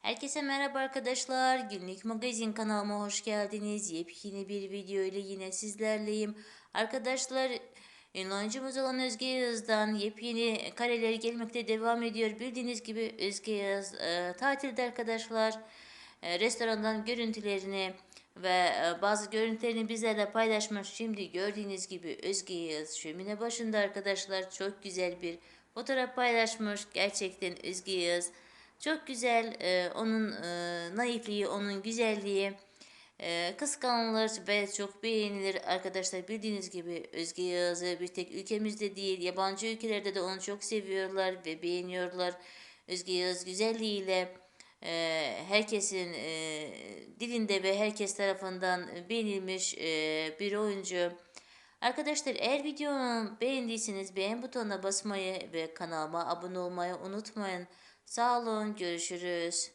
Herkese merhaba arkadaşlar. Günlük Magazin kanalıma hoş geldiniz. Yepyeni bir video ile yine sizlerleyim. Arkadaşlar, ünlü oyuncumuz olan Özge Yağız'dan yepyeni kareler gelmekte devam ediyor. Bildiğiniz gibi Özge Yağız tatilde arkadaşlar. Restorandan görüntülerini ve bazı görüntülerini bizlerle paylaşmış. Şimdi gördüğünüz gibi Özge Yağız şömine başında arkadaşlar çok güzel bir fotoğraf paylaşmış. Gerçekten Özge Yağız çok güzel, onun naifliği, onun güzelliği kıskanılır ve çok beğenilir arkadaşlar. Bildiğiniz gibi Özge Yağız'ı bir tek ülkemizde değil, yabancı ülkelerde de onu çok seviyorlar ve beğeniyorlar. Özge Yağız güzelliğiyle herkesin dilinde ve herkes tarafından beğenilmiş bir oyuncu. Arkadaşlar, eğer videomu beğendiyseniz beğen butonuna basmayı ve kanalıma abone olmayı unutmayın. Sağ olun, görüşürüz.